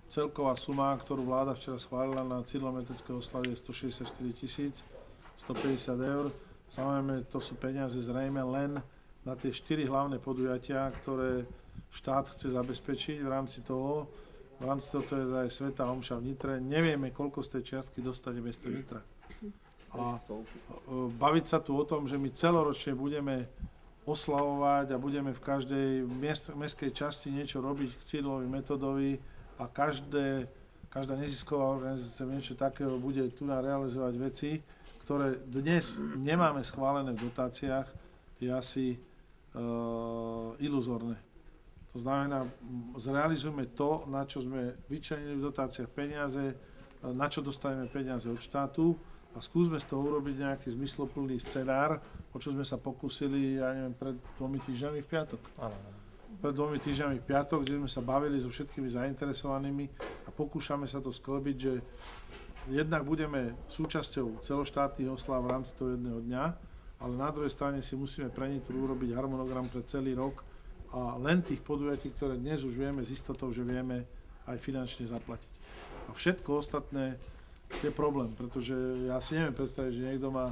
celková suma, ktorú vláda včera schválila na civilno-letecké oslavy, je 164 150 eur. Samozrejme, to sú peniaze zrejme len na tie 4 hlavné podujatia, ktoré štát chce zabezpečiť v rámci toho. V rámci toho je aj Svätá omša v Nitre. Nevieme, koľko z tej čiastky dostane mesto Nitra. A baviť sa tu o tom, že my celoročne budeme oslavovať a budeme v každej mestskej časti niečo robiť k cieľovi metódovi a každá nezisková organizácia niečo takého bude tu realizovať veci, ktoré dnes nemáme schválené v dotáciách, je asi iluzórne. To znamená, zrealizujeme to, na čo sme vyčlenili v dotáciách peniaze, na čo dostaneme peniaze od štátu a skúsme z toho urobiť nejaký zmysloplný scenár, o čo sme sa pokúsili, ja neviem, pred 2 týždňami v piatok. Pred 2 týždňami v piatok, kde sme sa bavili so všetkými zainteresovanými a pokúšame sa to sklbiť, že jednak budeme súčasťou celoštátnych oslav v rámci toho jedného dňa, ale na druhej strane si musíme pre Nitru urobiť harmonogram pre celý rok a len tých podujatí, ktoré dnes už vieme s istotou, že vieme aj finančne zaplatiť. A všetko ostatné je problém, pretože ja si neviem predstaviť, že niekto má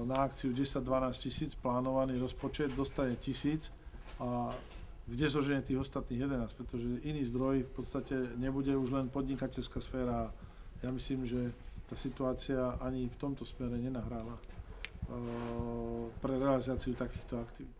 na akciu 10-12 tisíc plánovaný rozpočet, dostane 1000 a kde zoženie tých ostatných 11, pretože iný zdroj v podstate nebude už len podnikateľská sféra. Ja myslím, že tá situácia ani v tomto smere nenahráva pre realizáciu takýchto aktivít.